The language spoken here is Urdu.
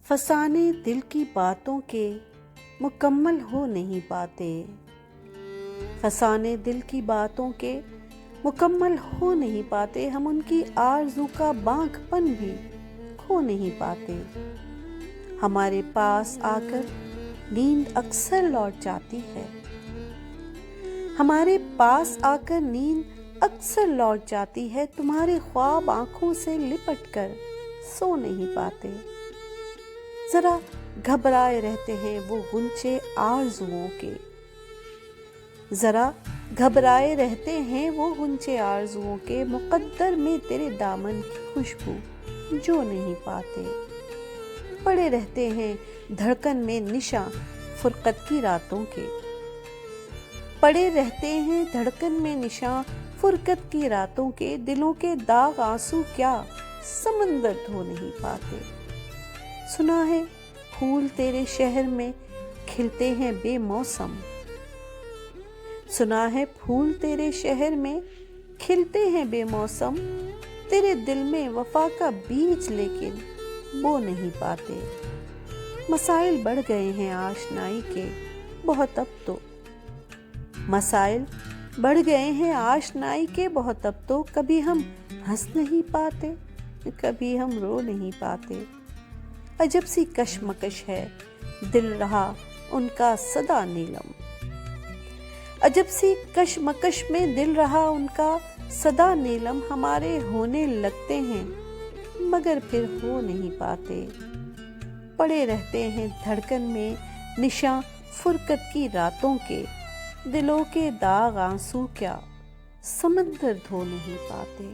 فسانے دل کی باتوں کے مکمل ہو نہیں پاتے، فسانے دل کی باتوں کے مکمل ہو نہیں پاتے، ہم ان کی آرزو کا بانک پن بھی کھو نہیں پاتے۔ ہمارے پاس آ کر نیند اکثر لوٹ جاتی ہے، ہمارے پاس آ کر نیند اکثر لوٹ جاتی ہے، تمہارے خواب آنکھوں سے لپٹ کر سو نہیں پاتے۔ ذرا گھبرائے رہتے ہیں وہ غنچے آرزوؤں کے، ذرا گھبرائے رہتے ہیں وہ غنچے آرزوؤں کے، مقدر میں تیرے دامن کی خوشبو جو نہیں پاتے۔ پڑے رہتے ہیں دھڑکن میں نشاں فرقت کی راتوں کے، پڑے رہتے ہیں دھڑکن میں نشاں فرقت کی راتوں کے، دلوں کے داغ آنسو کیا سمندر دھو نہیں پاتے۔ سنا ہے پھول تیرے شہر میں کھلتے ہیں بے موسم، سنا ہے پھول تیرے شہر میں کھلتے ہیں بے موسم، تیرے دل میں وفا کا بیج لیکن بو نہیں پاتے۔ مسائل بڑھ گئے ہیں آشنائی کے بہت اب تو، مسائل بڑھ گئے ہیں آشنائی کے بہت اب تو، کبھی ہم ہنس نہیں پاتے، کبھی ہم رو نہیں پاتے۔ عجب سی کشمکش ہے دل رہا ان کا سدا نیلم، عجب سی کشمکش میں دل رہا ان کا سدا نیلم، ہمارے ہونے لگتے ہیں مگر پھر ہو نہیں پاتے۔ پڑے رہتے ہیں دھڑکن میں نشاں فرقت کی راتوں کے، دلوں کے داغ آنسو کیا سمندر دھو نہیں پاتے۔